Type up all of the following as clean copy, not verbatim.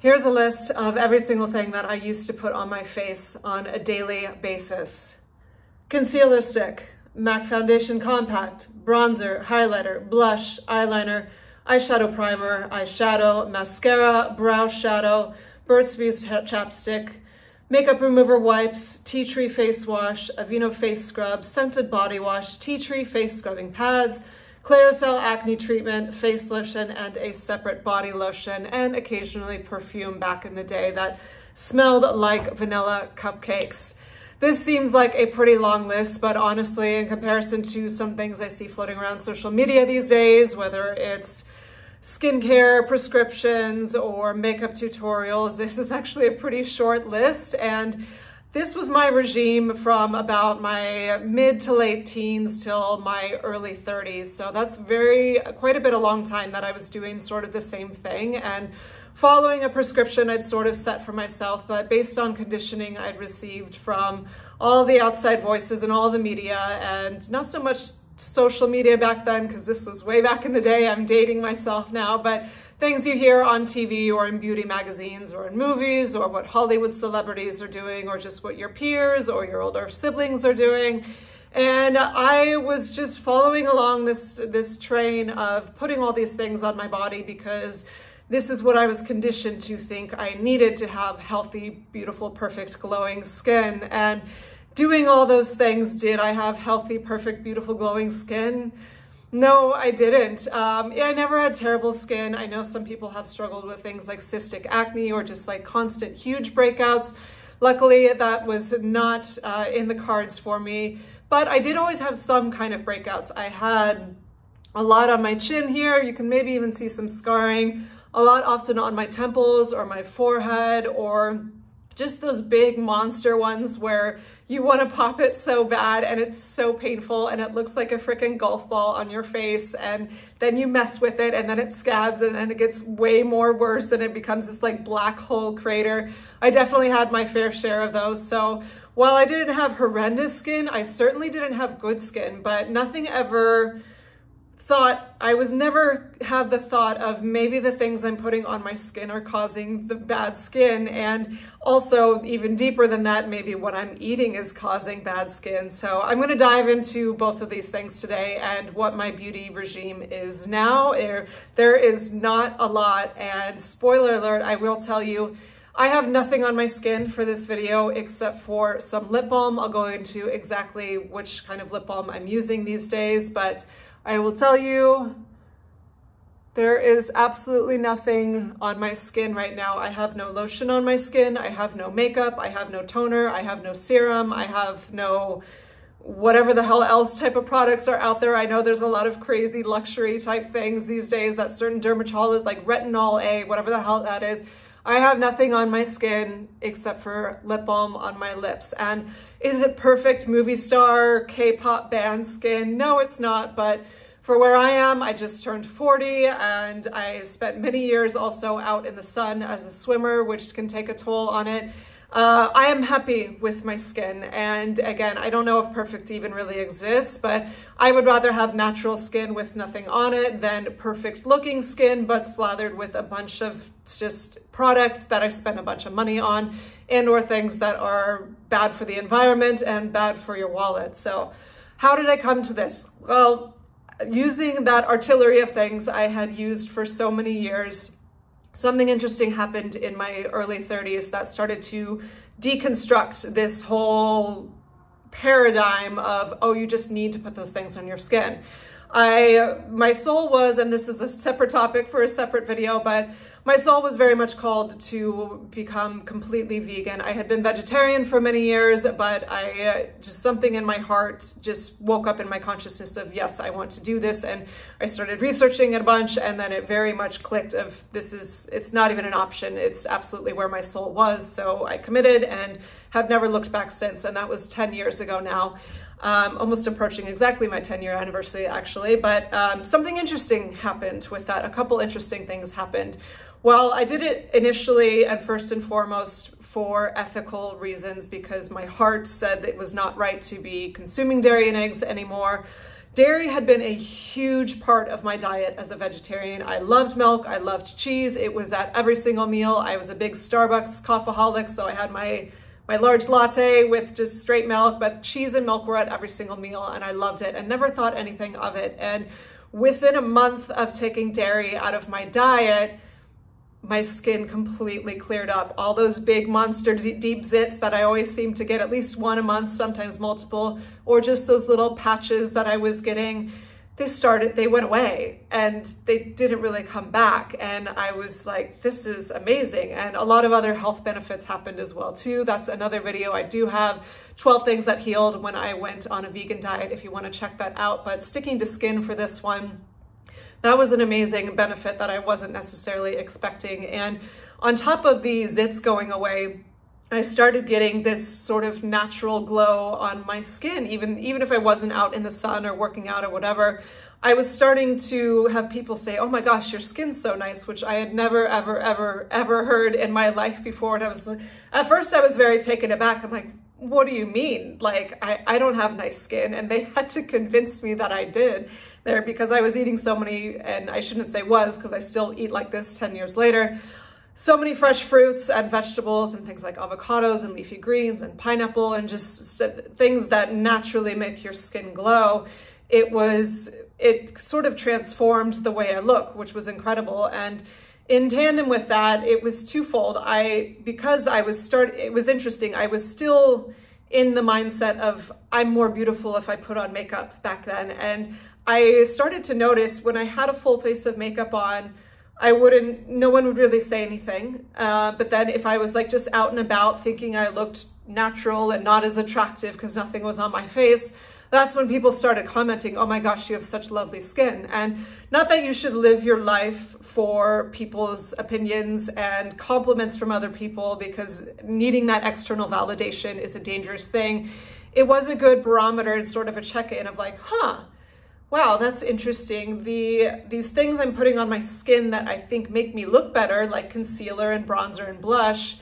Here's a list of every single thing that I used to put on my face on a daily basis. Concealer stick, MAC Foundation Compact, bronzer, highlighter, blush, eyeliner, eyeshadow primer, eyeshadow, mascara, brow shadow, Burt's Bees chapstick, makeup remover wipes, tea tree face wash, Aveeno face scrub, scented body wash, tea tree face scrubbing pads, Claricel acne treatment, face lotion, and a separate body lotion, and occasionally perfume back in the day that smelled like vanilla cupcakes. This seems like a pretty long list, but honestly, in comparison to some things I see floating around social media these days, whether it's skincare prescriptions or makeup tutorials, this is actually a pretty short list. And this was my regime from about my mid to late teens till my early 30s. So that's quite a bit a long time that I was doing sort of the same thing and following a prescription I'd sort of set for myself, but based on conditioning I'd received from all the outside voices and all the media, and not so much social media back then, because this was way back in the day. I'm dating myself now, but things you hear on TV or in beauty magazines or in movies, or what Hollywood celebrities are doing, or just what your peers or your older siblings are doing. And I was just following along this train of putting all these things on my body because this is what I was conditioned to think I needed to have healthy, beautiful, perfect, glowing skin. And doing all those things, did I have healthy, perfect, beautiful, glowing skin? No, I didn't. I never had terrible skin. I know some people have struggled with things like cystic acne or just like constant huge breakouts. Luckily, that was not in the cards for me, but I did always have some kind of breakouts. I had a lot on my chin here. You can maybe even see some scarring, a lot often on my temples or my forehead, or just those big monster ones where you want to pop it so bad and it's so painful and it looks like a freaking golf ball on your face, and then you mess with it and then it scabs and then it gets way more worse and it becomes this like black hole crater. I definitely had my fair share of those. So while I didn't have horrendous skin, I certainly didn't have good skin, but nothing ever I was never had the thought of maybe the things I'm putting on my skin are causing the bad skin. And also even deeper than that, maybe what I'm eating is causing bad skin. So I'm going to dive into both of these things today and what my beauty regime is now. There is not a lot, and spoiler alert, I will tell you, I have nothing on my skin for this video except for some lip balm. I'll go into exactly which kind of lip balm I'm using these days, but I will tell you, there is absolutely nothing on my skin right now. I have no lotion on my skin. I have no makeup. I have no toner. I have no serum. I have no whatever the hell else type of products are out there. I know there's a lot of crazy luxury type things these days that certain dermatologists, like retinol A, whatever the hell that is. I have nothing on my skin except for lip balm on my lips. And is it perfect movie star, K-pop band skin? No, it's not. But for where I am, I just turned 40 and I spent many years also out in the sun as a swimmer, which can take a toll on it. I am happy with my skin. And again, I don't know if perfect even really exists, but I would rather have natural skin with nothing on it than perfect looking skin, but slathered with a bunch of just products that I spend a bunch of money on, and or things that are bad for the environment and bad for your wallet. So how did I come to this? Well, using that artillery of things I had used for so many years, something interesting happened in my early 30s that started to deconstruct this whole paradigm of, oh, you just need to put those things on your skin. My soul was, and this is a separate topic for a separate video, but my soul was very much called to become completely vegan. I had been vegetarian for many years, but just something in my heart just woke up in my consciousness of, yes, I want to do this. And I started researching it a bunch, and then it very much clicked of, it's not even an option. It's absolutely where my soul was. So I committed and have never looked back since. And that was 10 years ago now. Almost approaching exactly my 10-year anniversary, actually. But something interesting happened with that. A couple interesting things happened. Well, I did it initially and first and foremost for ethical reasons, because my heart said that it was not right to be consuming dairy and eggs anymore. Dairy had been a huge part of my diet as a vegetarian. I loved milk, I loved cheese. It was at every single meal. I was a big Starbucks coffeeholic, so I had my large latte with just straight milk, but cheese and milk were at every single meal, and I loved it and never thought anything of it. And within a month of taking dairy out of my diet, my skin completely cleared up. All those big monster deep zits that I always seem to get at least one a month, sometimes multiple, or just those little patches that I was getting, they went away and they didn't really come back. And I was like, this is amazing. And a lot of other health benefits happened as well too. That's another video. I do have 12 things that healed when I went on a vegan diet if you want to check that out. But sticking to skin for this one, that was an amazing benefit that I wasn't necessarily expecting. And on top of the zits going away, I started getting this sort of natural glow on my skin, even if I wasn't out in the sun or working out or whatever. I was starting to have people say, oh my gosh, your skin's so nice, which I had never, ever, ever, ever heard in my life before. And I was like, at first I was very taken aback. I'm like, what do you mean? Like, I don't have nice skin. And they had to convince me that I did there because I was eating so many, and I shouldn't say was, because I still eat like this 10 years later, so many fresh fruits and vegetables and things like avocados and leafy greens and pineapple and just things that naturally make your skin glow. It sort of transformed the way I look, which was incredible. And in tandem with that, it was twofold. It was interesting. I was still in the mindset of I'm more beautiful if I put on makeup back then. And I started to notice when I had a full face of makeup on, no one would really say anything. But then if I was like just out and about thinking I looked natural and not as attractive because nothing was on my face, that's when people started commenting, oh my gosh, you have such lovely skin. And not that you should live your life for people's opinions and compliments from other people, because needing that external validation is a dangerous thing. It was a good barometer and sort of a check-in of like, wow, that's interesting. These things I'm putting on my skin that I think make me look better, like concealer and bronzer and blush,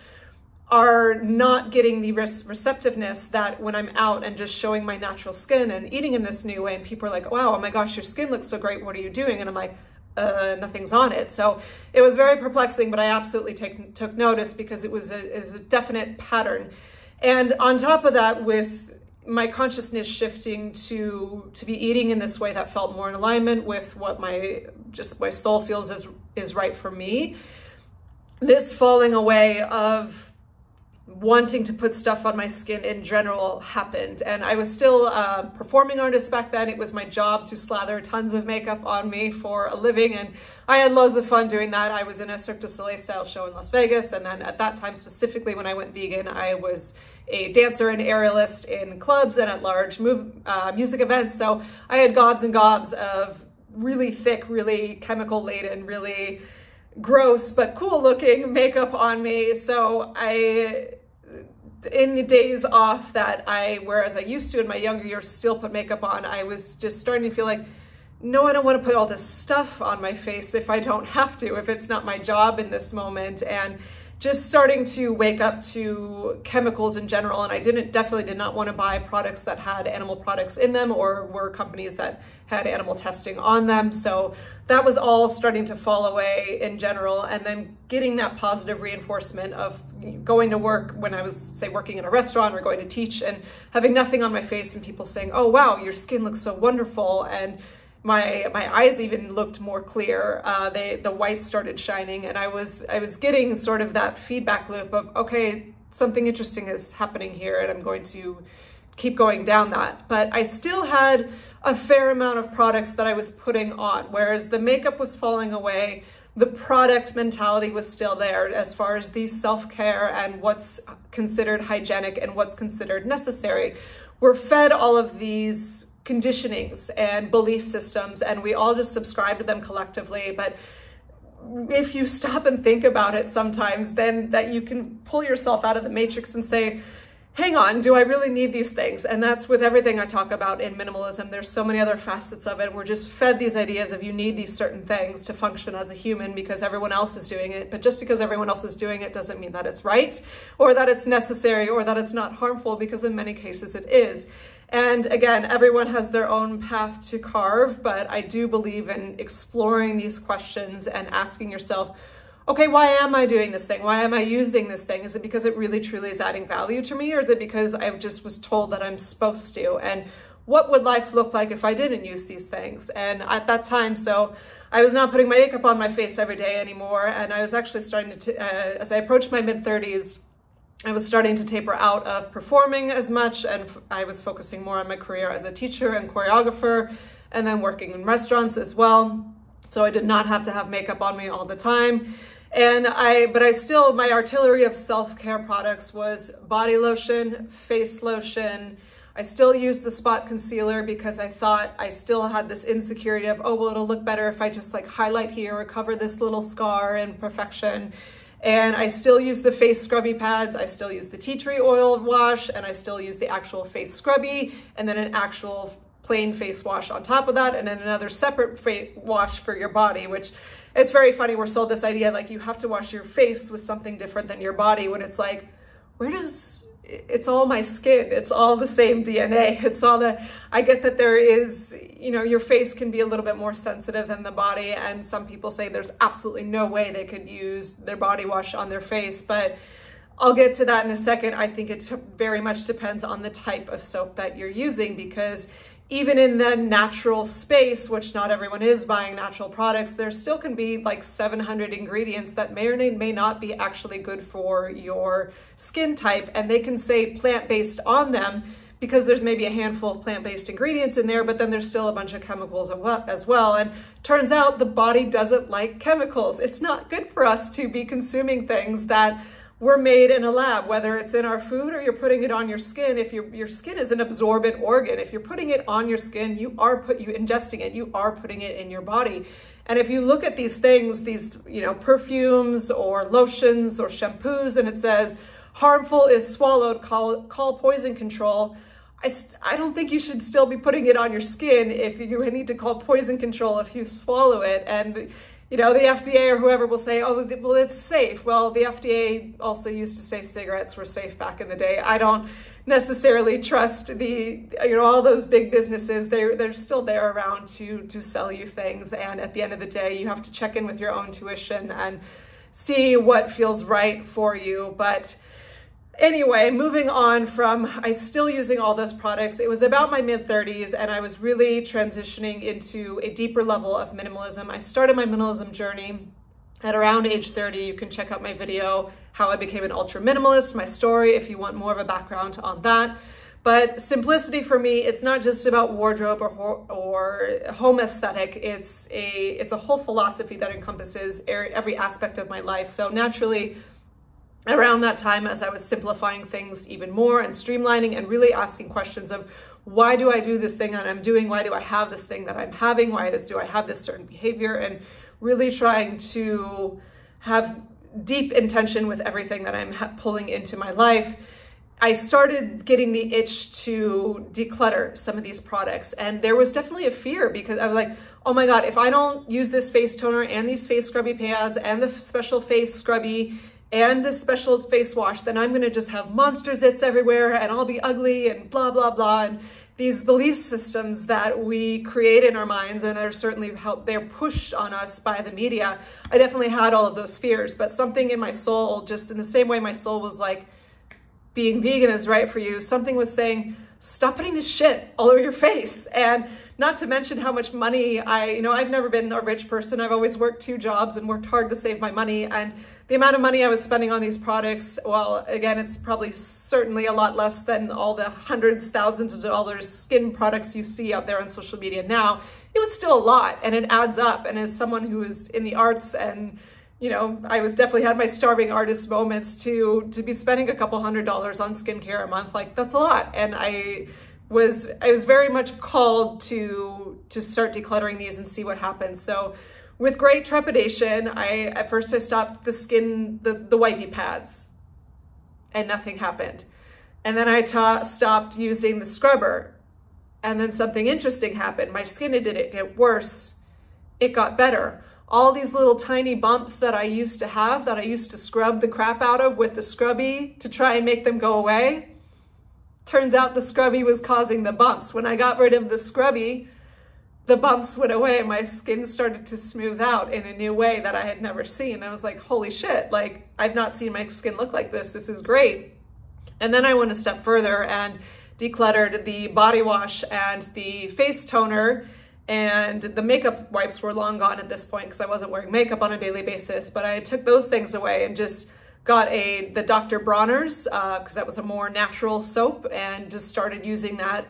are not getting the receptiveness that when I'm out and just showing my natural skin and eating in this new way, and people are like, wow, oh my gosh, your skin looks so great, what are you doing? And I'm like, nothing's on it. So it was very perplexing, but I absolutely took notice because it was a definite pattern. And on top of that, with my consciousness shifting to be eating in this way that felt more in alignment with what my soul feels is right for me, this falling away of wanting to put stuff on my skin in general happened. And I was still a performing artist back then. It was my job to slather tons of makeup on me for a living, and I had loads of fun doing that. I was in a Cirque du Soleil style show in Las Vegas, and then at that time specifically when I went vegan, I was a dancer and aerialist in clubs and at large music events. So I had gobs and gobs of really thick, really chemical laden, really gross but cool looking makeup on me. So in the days off that whereas I used to in my younger years still put makeup on, I was just starting to feel like, no, I don't want to put all this stuff on my face if I don't have to, if it's not my job in this moment. And just starting to wake up to chemicals in general. And I definitely did not want to buy products that had animal products in them or were companies that had animal testing on them. So that was all starting to fall away in general. And then getting that positive reinforcement of going to work when I was, say, working in a restaurant or going to teach and having nothing on my face and people saying, oh, wow, your skin looks so wonderful. And my eyes even looked more clear. The white started shining, and I was getting sort of that feedback loop of, okay, something interesting is happening here, and I'm going to keep going down that. But I still had a fair amount of products that I was putting on, whereas the makeup was falling away. The product mentality was still there as far as the self-care and what's considered hygienic and what's considered necessary. We're fed all of these conditionings and belief systems, and we all just subscribe to them collectively. But if you stop and think about it sometimes, then that you can pull yourself out of the matrix and say, hang on, do I really need these things? And that's with everything I talk about in minimalism. There's so many other facets of it. We're just fed these ideas of you need these certain things to function as a human because everyone else is doing it. But just because everyone else is doing it doesn't mean that it's right or that it's necessary or that it's not harmful, because in many cases it is. And again, everyone has their own path to carve, but I do believe in exploring these questions and asking yourself, okay, why am I doing this thing? Why am I using this thing? Is it because it really truly is adding value to me? Or is it because I just was told that I'm supposed to? And what would life look like if I didn't use these things? And at that time, so I was not putting my makeup on my face every day anymore. And I was actually starting to, as I approached my mid-30s, I was starting to taper out of performing as much. And I was focusing more on my career as a teacher and choreographer, and then working in restaurants as well. So I did not have to have makeup on me all the time. But I still, my artillery of self-care products was body lotion, face lotion. I still used the spot concealer because I thought I still had this insecurity of, oh, well, it'll look better if I just like highlight here or cover this little scar in perfection. And I still use the face scrubby pads. I still use the tea tree oil wash, and I still use the actual face scrubby, and then an actual plain face wash on top of that, and then another separate wash for your body, which it's very funny. We're sold this idea like you have to wash your face with something different than your body, when it's like, it's all my skin. It's all the same DNA. It's all I get that there is, your face can be a little bit more sensitive than the body. And some people say there's absolutely no way they could use their body wash on their face, but I'll get to that in a second. I think it very much depends on the type of soap that you're using, because even in the natural space, which not everyone is buying natural products, there still can be like 700 ingredients that may or may not be actually good for your skin type. And they can say plant-based on them because there's maybe a handful of plant-based ingredients in there, but then there's still a bunch of chemicals as well. And turns out the body doesn't like chemicals. It's not good for us to be consuming things that were made in a lab, whether it's in our food or you're putting it on your skin. If your skin is an absorbent organ, if you're putting it on your skin, you ingesting it, you are putting it in your body. And if you look at these things, these perfumes or lotions or shampoos, and it says harmful is swallowed, call poison control, I don't think you should still be putting it on your skin if you need to call poison control if you swallow it. And the FDA or whoever will say, oh, well, it's safe. Well, the FDA also used to say cigarettes were safe back in the day. I don't necessarily trust all those big businesses. They're still there around to sell you things. And at the end of the day, you have to check in with your own tuition and see what feels right for you. But anyway, moving on from I still using all those products, it was about my mid-30s and I was really transitioning into a deeper level of minimalism. I started my minimalism journey at around age 30. You can check out my video, How I Became an Ultra Minimalist, my story, if you want more of a background on that. But simplicity for me, it's not just about wardrobe or home aesthetic. It's a whole philosophy that encompasses every aspect of my life. So naturally, around that time, as I was simplifying things even more and streamlining and really asking questions of why do I do this thing that I'm doing? Why do I have this thing that I'm having? Why do I have this certain behavior? And really trying to have deep intention with everything that I'm pulling into my life, I started getting the itch to declutter some of these products. And there was definitely a fear because I was like, oh my God, if I don't use this face toner and these face scrubby pads and the special face scrubby and this special face wash, then I'm gonna just have monster zits everywhere and I'll be ugly and blah, blah, blah. And these belief systems that we create in our minds and are certainly they're pushed on us by the media. I definitely had all of those fears, but something in my soul, just in the same way my soul was like, being vegan is right for you, something was saying, stop putting this shit all over your face. And not to mention how much money I've never been a rich person. I've always worked 2 jobs and worked hard to save my money. And the amount of money I was spending on these products, well, again, it's probably certainly a lot less than all the hundreds, thousands of dollars skin products you see out there on social media now. It was still a lot and it adds up. And as someone who is in the arts and I was definitely had my starving artist moments to be spending a couple $100s on skincare a month. Like that's a lot. And I was very much called to start decluttering these and see what happens. So with great trepidation, at first I stopped the wipey pads and nothing happened. And then I stopped using the scrubber. And then something interesting happened. My skin didn't get worse. It got better. All these little tiny bumps that I used to have, that I used to scrub the crap out of with the scrubby to try and make them go away, turns out the scrubby was causing the bumps. When I got rid of the scrubby, the bumps went away and my skin started to smooth out in a new way that I had never seen. I was like, holy shit, like I've not seen my skin look like this. This is great. And then I went a step further and decluttered the body wash and the face toner, and the makeup wipes were long gone at this point because I wasn't wearing makeup on a daily basis, but I took those things away and just got the Dr. Bronner's because that was a more natural soap, and just started using that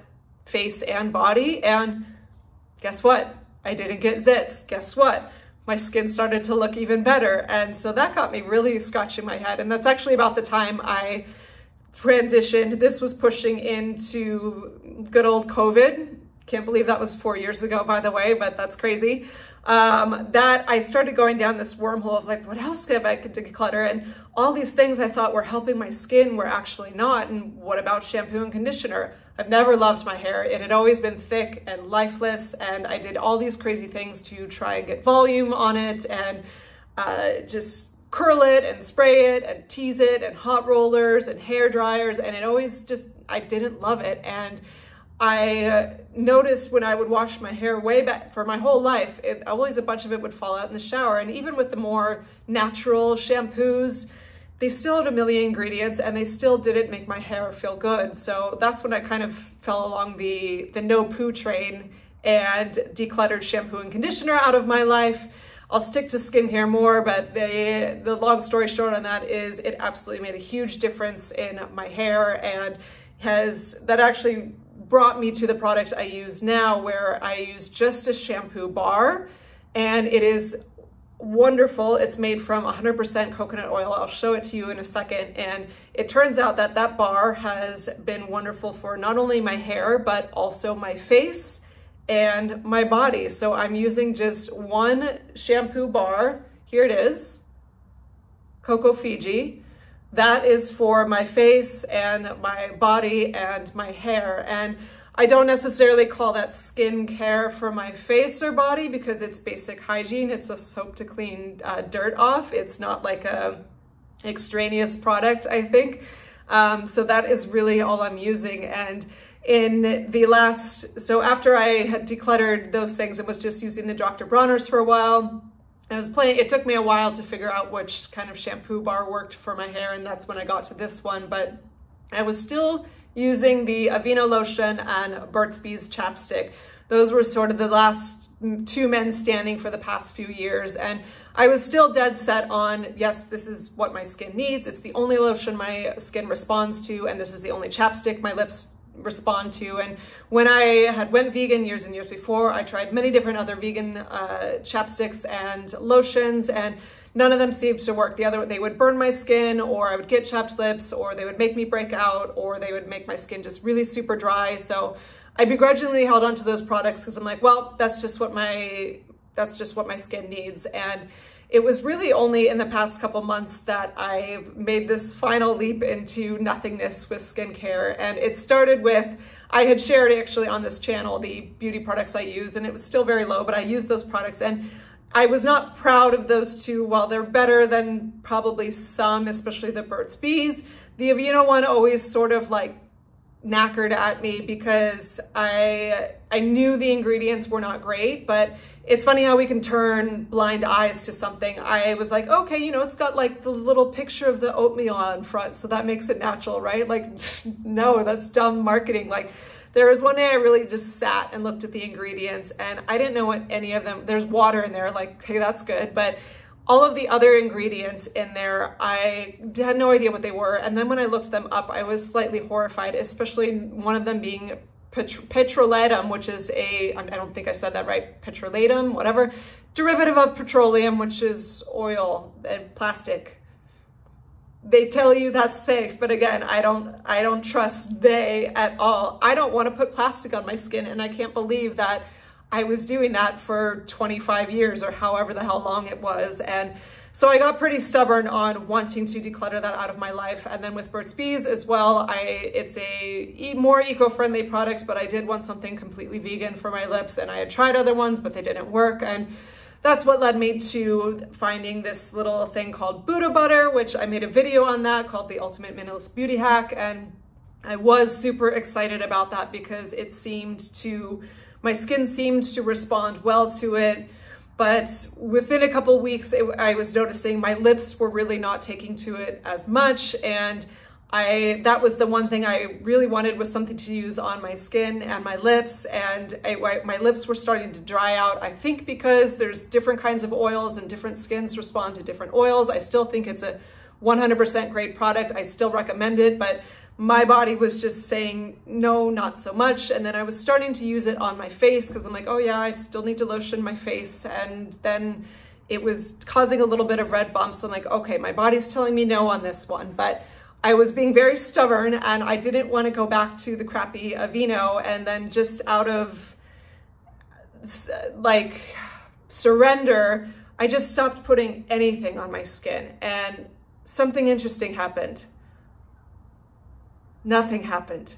face and body. And guess what? I didn't get zits. Guess what? My skin started to look even better. And so that got me really scratching my head. And that's actually about the time I transitioned. This was pushing into good old COVID. Can't believe that was 4 years ago, by the way, but that's crazy. That I started going down this wormhole of like, what else could I declutter? And all these things I thought were helping my skin were actually not. And what about shampoo and conditioner? I've never loved my hair. It had always been thick and lifeless, and I did all these crazy things to try and get volume on it and just curl it and spray it and tease it and hot rollers and hair dryers, and it always just, I didn't love it. And I noticed when I would wash my hair way back for my whole life, always a bunch of it would fall out in the shower. And even with the more natural shampoos, they still had a million ingredients and they still didn't make my hair feel good. So that's when I kind of fell along the no poo train and decluttered shampoo and conditioner out of my life. I'll stick to skincare more, but the long story short on that is it absolutely made a huge difference in my hair, and that actually brought me to the product I use now, where I use just a shampoo bar, and it is wonderful. It's made from 100% coconut oil. I'll show it to you in a second. And it turns out that that bar has been wonderful for not only my hair, but also my face and my body. So I'm using just one shampoo bar. Here it is, Cocoa Fiji. That is for my face and my body and my hair. And I don't necessarily call that skincare for my face or body because it's basic hygiene. It's a soap to clean dirt off. It's not like a extraneous product, I think. So that is really all I'm using. And in the so after I had decluttered those things and was just using the Dr. Bronner's for a while, it took me a while to figure out which kind of shampoo bar worked for my hair, and that's when I got to this one. But I was still using the Aveeno lotion and Burt's Bees chapstick. Those were sort of the last two men standing for the past few years. And I was still dead set on, yes, this is what my skin needs. It's the only lotion my skin responds to, and this is the only chapstick my lips respond to. And when I had went vegan years and years before, I tried many different other vegan chapsticks and lotions, and none of them seemed to work. They would burn my skin, or I would get chapped lips, or they would make me break out, or they would make my skin just really super dry. So I begrudgingly held on to those products because I'm like, well, that's just what my skin needs. And it was really only in the past couple months that I've made this final leap into nothingness with skincare. And it started with, I had shared actually on this channel the beauty products I use, and it was still very low, but I used those products, and I was not proud of those two. While they're better than probably some, especially the Burt's Bees, the Aveeno one always sort of like knackered at me because I knew the ingredients were not great. But it's funny how we can turn blind eyes to something. I was like, okay, you know, it's got like the little picture of the oatmeal on front, so that makes it natural, right? Like, no, that's dumb marketing. Like, there was one day I really just sat and looked at the ingredients, and I didn't know what any of them, there's water in there, like, hey, that's good. But all of the other ingredients in there, I had no idea what they were. And then when I looked them up, I was slightly horrified, especially one of them being petrolatum, which is I don't think I said that right, petrolatum, whatever, derivative of petroleum, which is oil and plastic. They tell you that's safe, but again, I don't trust they at all. I don't want to put plastic on my skin, and I can't believe that I was doing that for 25 years or however the hell long it was. And So I got pretty stubborn on wanting to declutter that out of my life. And then with Burt's Bees as well, it's a more eco-friendly product, but I did want something completely vegan for my lips, and I had tried other ones, but they didn't work. And that's what led me to finding this little thing called Buddha butter, which I made a video on that called the Ultimate Minimalist Beauty Hack. And I was super excited about that because my skin seemed to respond well to it. But within a couple weeks, I was noticing my lips were really not taking to it as much. And that was the one thing I really wanted, was something to use on my skin and my lips. And my lips were starting to dry out, I think because there's different kinds of oils and different skins respond to different oils. I still think it's a 100% great product. I still recommend it, but my body was just saying, no, not so much. And then I was starting to use it on my face because I'm like, oh yeah, I still need to lotion my face. And then it was causing a little bit of red bumps. I'm like, okay, my body's telling me no on this one. But I was being very stubborn and I didn't want to go back to the crappy Aveeno. And then just out of like surrender, I just stopped putting anything on my skin. And something interesting happened. Nothing happened.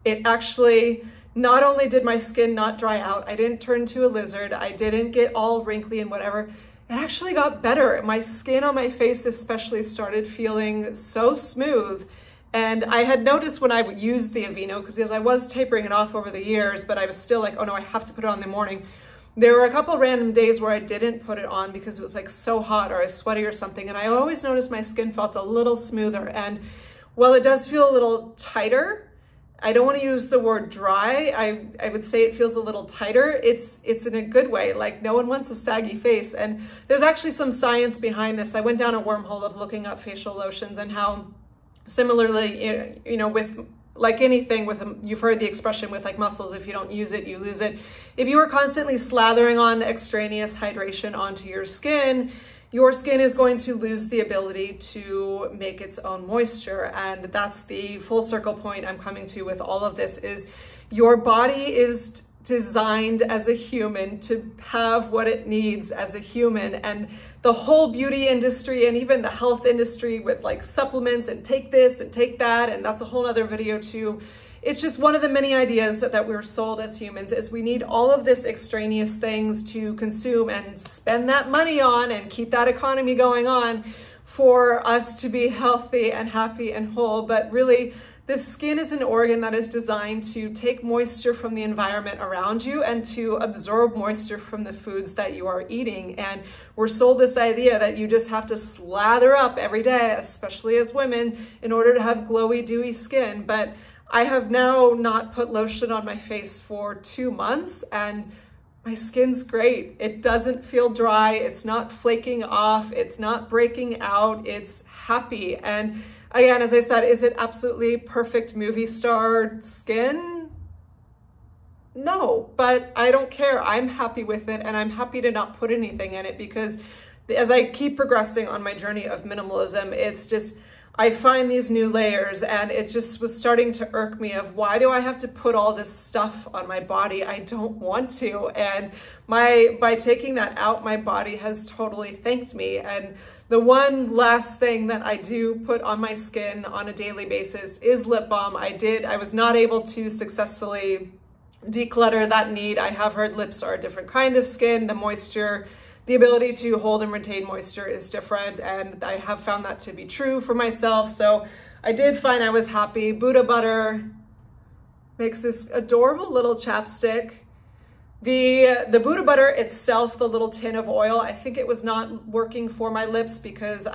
It actually, not only did my skin not dry out, I didn't turn to a lizard, I didn't get all wrinkly and whatever, it actually got better. My skin on my face especially started feeling so smooth. And I had noticed when I would use the Aveeno, because I was tapering it off over the years, but I was still like, oh no, I have to put it on in the morning. There were a couple random days where I didn't put it on because it was like so hot or I was sweaty or something. And I always noticed my skin felt a little smoother. And well, it does feel a little tighter. I don't want to use the word dry. I would say it feels a little tighter. It's in a good way. Like, no one wants a saggy face. And there's actually some science behind this. I went down a wormhole of looking up facial lotions and how similarly, with like anything, you've heard the expression with like muscles, if you don't use it, you lose it. If you are constantly slathering on extraneous hydration onto your skin is going to lose the ability to make its own moisture. And that's the full circle point I'm coming to with all of this, is your body is designed as a human to have what it needs as a human. And the whole beauty industry and even the health industry with like supplements and take this and take that, and that's a whole other video too. It's just one of the many ideas that we're sold as humans, is we need all of this extraneous things to consume and spend that money on and keep that economy going on for us to be healthy and happy and whole. But really, the skin is an organ that is designed to take moisture from the environment around you and to absorb moisture from the foods that you are eating. And we're sold this idea that you just have to slather up every day, especially as women, in order to have glowy, dewy skin. But I have now not put lotion on my face for 2 months and my skin's great. It doesn't feel dry. It's not flaking off. It's not breaking out. It's happy. And again, as I said, is it absolutely perfect movie star skin? No, but I don't care. I'm happy with it, and I'm happy to not put anything in it, because as I keep progressing on my journey of minimalism, it's just, I find these new layers, and it just was starting to irk me of, why do I have to put all this stuff on my body? I don't want to. And by taking that out, my body has totally thanked me. And the one last thing that I do put on my skin on a daily basis is lip balm. I was not able to successfully declutter that need. I have heard lips are a different kind of skin. The moisture, the ability to hold and retain moisture is different, and I have found that to be true for myself. So I did find I was happy. Buddha butter makes this adorable little chapstick. The Buddha butter itself, the little tin of oil, I think it was not working for my lips, because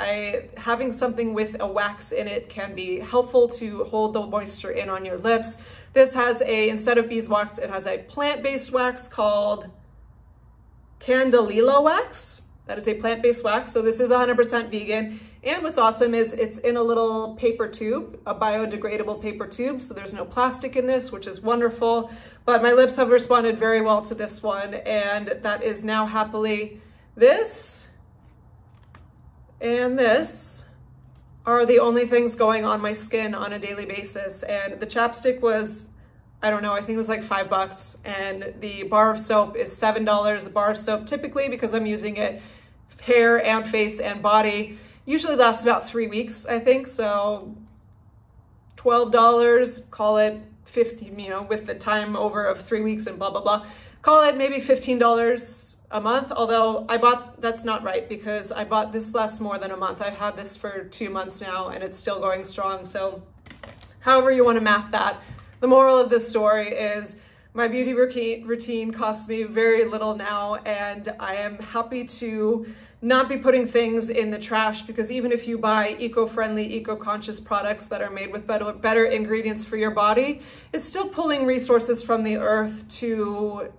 having something with a wax in it can be helpful to hold the moisture in on your lips. This has instead of beeswax, it has a plant-based wax called Candelilla wax. That is a plant-based wax. So this is 100% vegan. And what's awesome is it's in a little paper tube, a biodegradable paper tube. So there's no plastic in this, which is wonderful. But my lips have responded very well to this one. And that is now happily, this and this are the only things going on my skin on a daily basis. And the chapstick was, I don't know, I think it was like $5, and the bar of soap is $7. The bar of soap, typically, because I'm using it hair and face and body usually lasts about 3 weeks, I think. So $12, call it 50, you know, with the time over of 3 weeks and blah, blah, blah. Call it maybe $15 a month. Although that's not right, because I bought this lasts more than a month. I've had this for 2 months now and it's still going strong. So however you want to math that, the moral of this story is my beauty routine costs me very little now, and I am happy to not be putting things in the trash, because even if you buy eco-friendly, eco-conscious products that are made with better ingredients for your body, it's still pulling resources from the earth to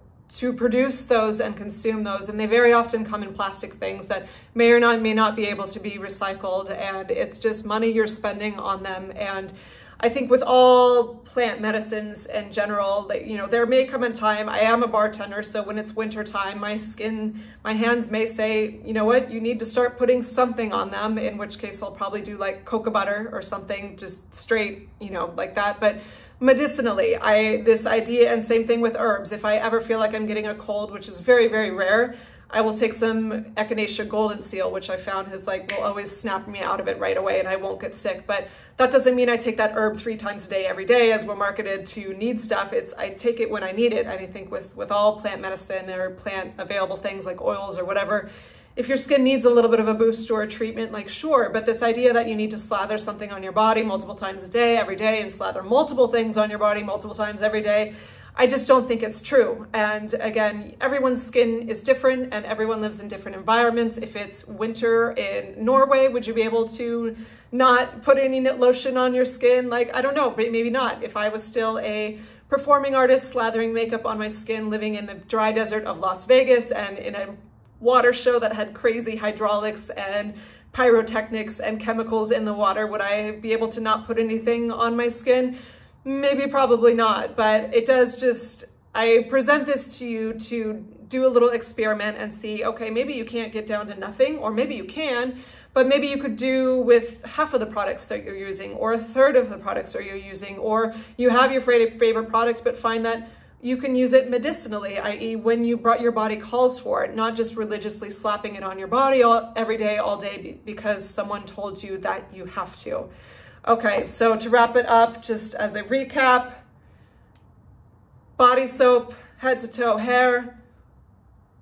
produce those and consume those. And they very often come in plastic things that may not be able to be recycled. And it's just money you're spending on them. And I think with all plant medicines in general, that, you know, there may come a time, I am a bartender, so when it's winter time, my hands may say, you know what, you need to start putting something on them, in which case I'll probably do like cocoa butter or something, just straight, you know, like that. But medicinally, this idea, and same thing with herbs, if I ever feel like I'm getting a cold, which is very, very rare, I will take some Echinacea golden seal, which I found will always snap me out of it right away and I won't get sick. But that doesn't mean I take that herb 3 times a day, every day, as we're marketed to need stuff. I take it when I need it. And I think with all plant medicine or plant available things like oils or whatever, if your skin needs a little bit of a boost or a treatment, like sure, but this idea that you need to slather something on your body multiple times a day, every day, and slather multiple things on your body multiple times every day, I just don't think it's true. And again, everyone's skin is different and everyone lives in different environments. If it's winter in Norway, would you be able to not put any lotion on your skin? Like, I don't know, maybe not. If I was still a performing artist slathering makeup on my skin, living in the dry desert of Las Vegas and in a water show that had crazy hydraulics and pyrotechnics and chemicals in the water, would I be able to not put anything on my skin? Maybe, probably not, but it does just, I present this to you to do a little experiment and see, okay, maybe you can't get down to nothing, or maybe you can, but maybe you could do with half of the products that you're using, or a third of the products that you're using, or you have your favorite product, but find that you can use it medicinally, i.e. when your body calls for it, not just religiously slapping it on your body every day, all day, because someone told you that you have to. Okay, so to wrap it up, just as a recap, body soap, head to toe hair,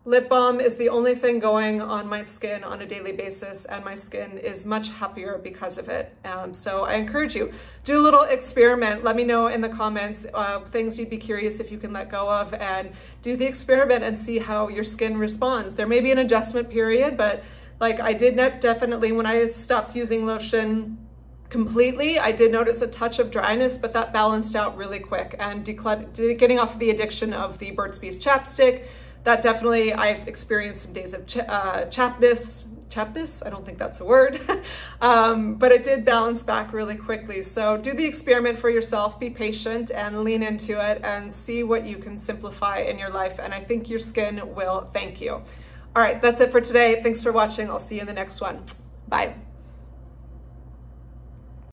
lip balm is the only thing going on my skin on a daily basis, and my skin is much happier because of it. So I encourage you, do a little experiment. Let me know in the comments things you'd be curious if you can let go of, and do the experiment and see how your skin responds. There may be an adjustment period, but like I did definitely, when I stopped using lotion completely, I did notice a touch of dryness, but that balanced out really quick. And getting off the addiction of the Burt's Bees chapstick, that definitely, I've experienced some days of chapness, I don't think that's a word, but it did balance back really quickly. So do the experiment for yourself, be patient and lean into it and see what you can simplify in your life. And I think your skin will thank you. All right, that's it for today. Thanks for watching. I'll see you in the next one. Bye.